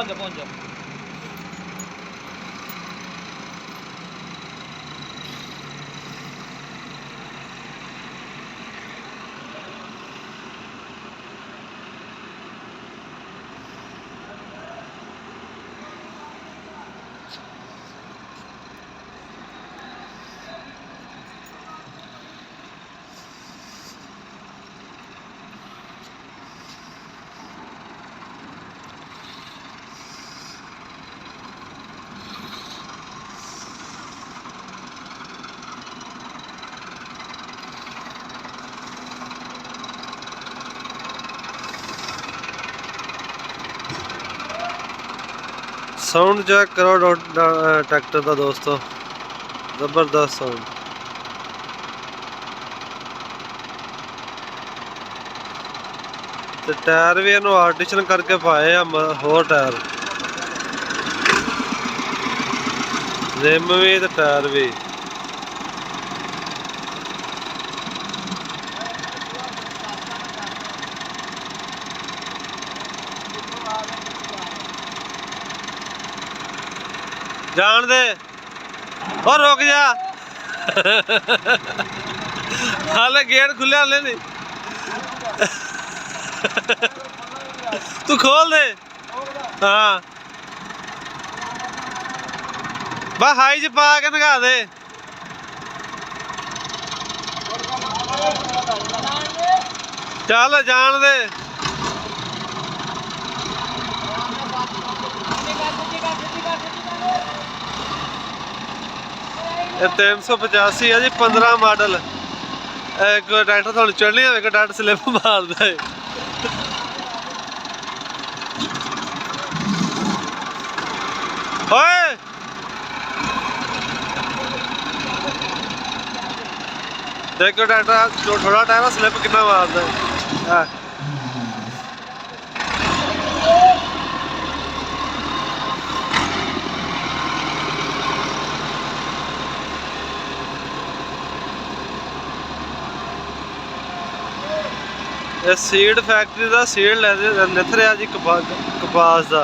ਪਹੁੰਚ ਜਾ। Sound check करो ट्रैक्टर का दोस्तों, जबरदस्त साउंड। ते टायर भी इन्हों आर्टिशन करके पाए होर टायर, रिम भी ते टायर भी। जान दे और रुक जा हाले गेट खुले हाले नहीं तू खोल दे। हाँ बस हाई च पा के नगा दे। चल जान दे। 385 है जी, 15 मॉडल। एक ट्रैक्टर थोड़ा चढ़ने एक ट्रैक्टर स्लिप मारदा है। ओए देखो ट्रैक्टर जो थोड़ा टायर स्लिप कितना मारदा है। सीड फैक्ट्री का सीड लिथ रहा जी कपास का।